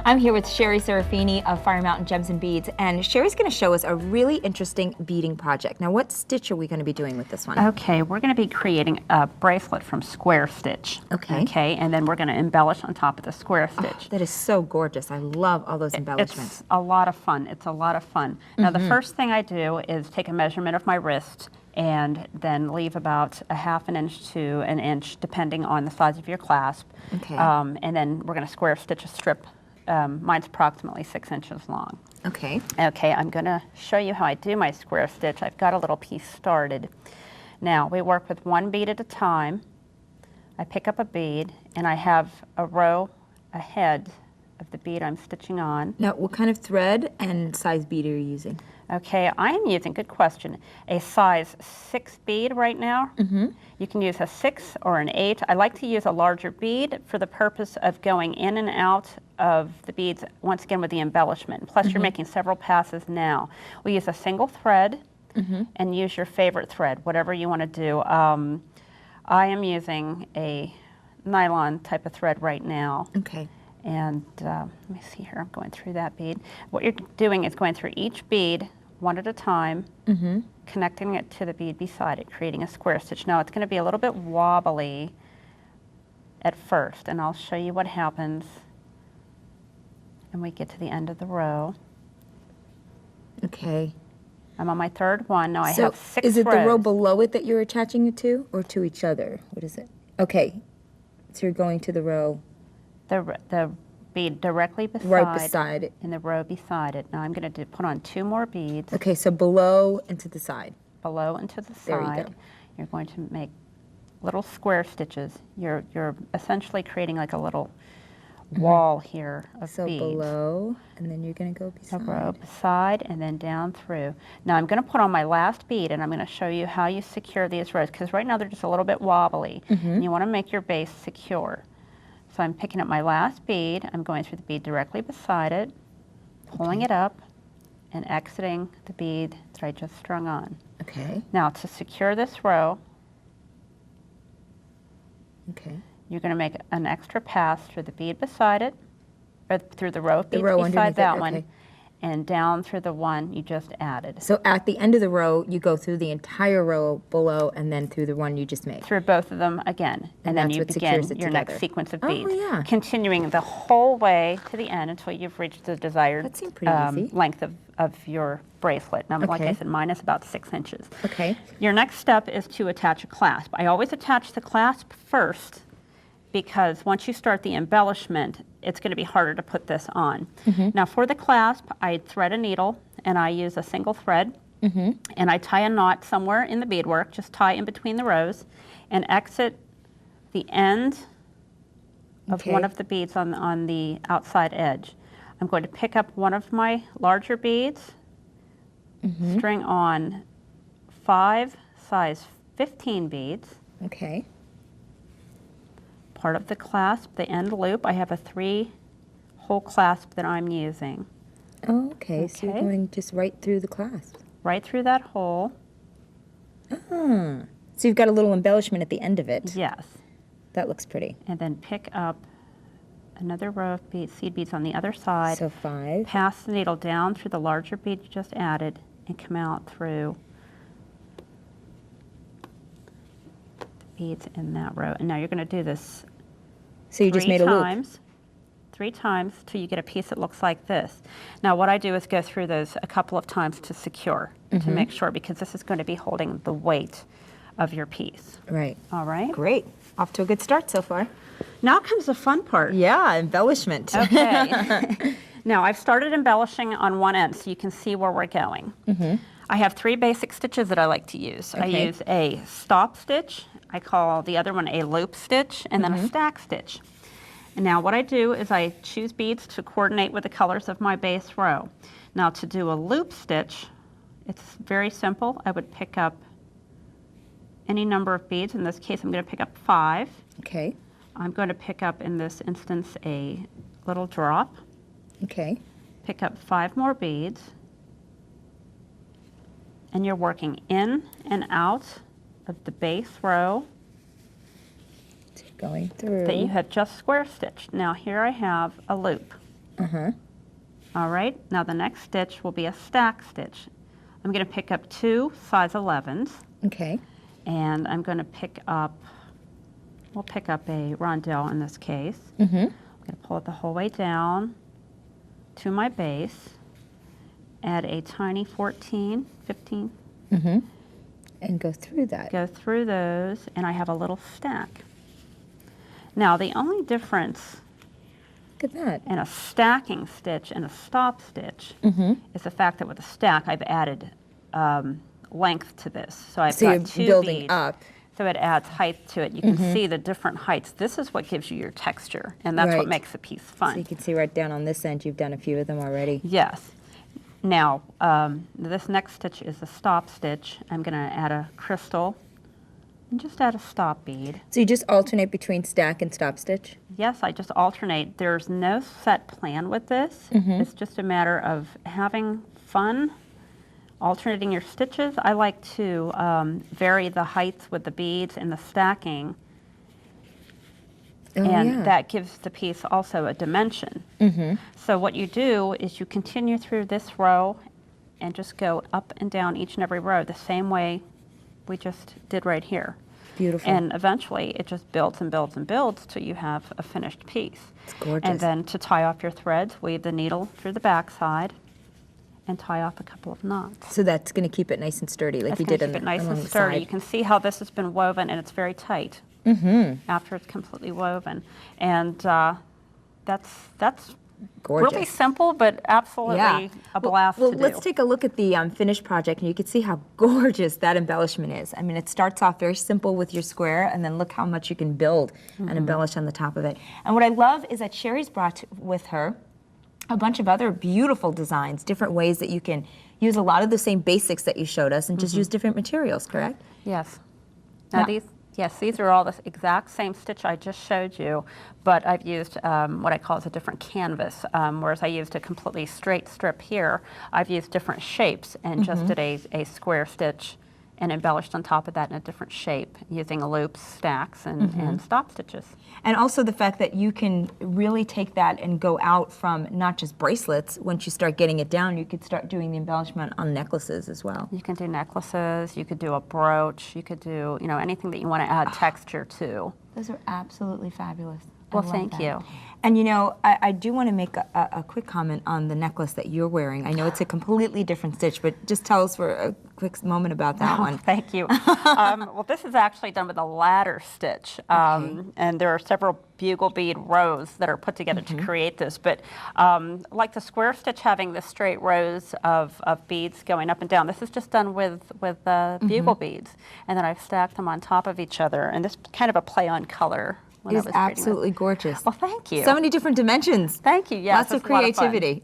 I'm here with Sherry Serafini of Fire Mountain Gems and Beads, and Sherry's going to show us a really interesting beading project. Now, what stitch are we going to be doing with this one? Okay, we're going to be creating a bracelet from square stitch. Okay. Okay, and then we're going to embellish on top of the square stitch. Oh, that is so gorgeous. I love all those embellishments. It's a lot of fun. It's a lot of fun. Now, the first thing I do is take a measurement of my wrist and then leave about a ½ inch to an inch, depending on the size of your clasp. Okay. And then we're going to square stitch a strip. Mine's approximately 6 inches long. Okay. Okay, I'm going to show you how I do my square stitch. I've got a little piece started. Now, we work with one bead at a time. I pick up a bead, and I have a row ahead of the bead I'm stitching on. Now, what kind of thread and size bead are you using? Okay, I am using, good question, a size 6 bead right now. You can use a 6 or an 8. I like to use a larger bead for the purpose of going in and out of the beads, once again with the embellishment. Plus you're making several passes now. We use a single thread and use your favorite thread, whatever you want to do. I am using a nylon type of thread right now. Okay. And let me see here, I'm going through that bead. What you're doing is going through each bead one at a time, connecting it to the bead beside it, creating a square stitch. Now it's going to be a little bit wobbly at first, and I'll show you what happens when we get to the end of the row. Okay. I'm on my third one. Now I have 6 is it threads. the row below it that you're attaching it to, or to each other? What is it? Okay. So you're going to the row. The bead directly beside. Right beside it. In the row beside it. Now I'm going to put on 2 more beads. Okay, so below and to the side. Below and to the side. There you go. You're going to make little square stitches. You're essentially creating like a little wall here of So beads. below, and then you're going to go A beside. row beside and then down through. Now I'm going to put on my last bead, and I'm going to show you how you secure these rows, because right now they're just a little bit wobbly, and you want to make your base secure. So I'm picking up my last bead, I'm going through the bead directly beside it, pulling it up, and exiting the bead that I just strung on. Okay. Now to secure this row, Okay. you're going to make an extra pass through the bead beside it, or through the row of beads row beside underneath it, that one, okay. and down through the one you just added. So at the end of the row, you go through the entire row below and then through the one you just made. Through both of them again, and then that's you what begin secures it your together. next sequence of Oh, beads, yeah. continuing the whole way to the end until you've reached the desired That seemed pretty easy. length of your bracelet. Now, like I Okay. said, mine is about 6 inches. Okay. Your next step is to attach a clasp. I always attach the clasp first, because once you start the embellishment, it's going to be harder to put this on. Now for the clasp, I thread a needle, and I use a single thread, and I tie a knot somewhere in the beadwork, just tie in between the rows, and exit the end of one of the beads on the outside edge. I'm going to pick up one of my larger beads, string on 5 size 15 beads, Okay. part of the clasp, the end loop. I have a 3-hole clasp that I'm using. Oh, okay. So you're Okay. going just right through the clasp. Right through that hole. Ah. So you've got a little embellishment at the end of it. Yes. That looks pretty. And then pick up another row of beads, seed beads on the other side. So 5. Pass the needle down through the larger bead you just added and come out through the beads in that row. And now you're going to do this So you just made a loop. 3 times till you get a piece that looks like this. Now what I do is go through those a couple of times to secure, to make sure, because this is going to be holding the weight of your piece. Right. All right? Great. Off to a good start so far. Now comes the fun part. Yeah, embellishment. Okay. Now I've started embellishing on one end so you can see where we're going. I have 3 basic stitches that I like to use. I Okay. use a stop stitch, I call the other one a loop stitch, and then a stack stitch. And now what I do is I choose beads to coordinate with the colors of my base row. Now to do a loop stitch, it's very simple. I would pick up any number of beads. In this case, I'm going to pick up 5. Okay. I'm going to pick up, in this instance, a little drop. Okay. Pick up 5 more beads. And you're working in and out of the base row So you're going through. that you have just square stitched. Now here I have a loop. All right, now the next stitch will be a stack stitch. I'm going to pick up 2 size 11s. Okay. And I'm going to we'll pick up a rondelle in this case. Mm-hmm. I'm going to pull it the whole way down to my base, add a tiny 14, 15. Mm-hmm. And go through that. Go through those, and I have a little stack. Now, the only difference Look at that. in a stacking stitch and a stop stitch is the fact that with a stack, I've added length to this. So I've So got 2 you're building beads. up. So it adds height to it. You can see the different heights. This is what gives you your texture, and that's Right. what makes the piece fun. So you can see right down on this end, you've done a few of them already. Yes. Now, this next stitch is a stop stitch. I'm going to add a crystal and just add a stop bead. So you just alternate between stack and stop stitch? Yes, I just alternate. There's no set plan with this. It's just a matter of having fun, alternating your stitches. I like to vary the heights with the beads and the stacking. Oh, And yeah. that gives the piece also a dimension. So what you do is you continue through this row and just go up and down each and every row the same way we just did right here. Beautiful. And eventually it just builds and builds and builds till you have a finished piece. It's gorgeous. And then to tie off your threads, weave the needle through the back side and tie off a couple of knots. So that's going to keep it nice and sturdy, like That's you going did to keep on it nice along and the sturdy. side. You can see how this has been woven, and it's very tight after it's completely woven. And that's Gorgeous. really simple, but absolutely a blast well, to do. let's take a look at the finished project, and you can see how gorgeous that embellishment is. I mean, it starts off very simple with your square, and then look how much you can build and embellish on the top of it. And what I love is that Sherry's brought with her a bunch of other beautiful designs, different ways that you can use a lot of the same basics that you showed us and just use different materials, correct? Yes. Now these are all the exact same stitch I just showed you, but I've used what I call as a different canvas. Whereas I used a completely straight strip here, I've used different shapes and just did a square stitch and embellished on top of that in a different shape using loops, stacks, and stop stitches. And also the fact that you can really take that and go out from not just bracelets. Once you start getting it down, you could start doing the embellishment on necklaces as well. You can do necklaces, you could do a brooch, you could do, anything that you want to add texture to. Those are absolutely fabulous. I Well, love thank that. you. And I do want to make a quick comment on the necklace that you're wearing. I know it's a completely different stitch, but just tell us for a quick moment about that one. Thank you. Well, this is actually done with a ladder stitch, and there are several bugle bead rows that are put together to create this. But like the square stitch having the straight rows of beads going up and down, this is just done with bugle beads, and then I've stacked them on top of each other, and this is kind of a play on color. It is absolutely gorgeous. Well, thank you. So many different dimensions. Thank you. Yes, Lots of it's a lot of fun. creativity.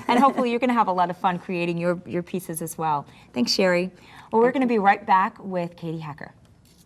And hopefully you're going to have a lot of fun creating your pieces as well. Thanks, Sherry. Well, we're going to be right back with Katie Hacker.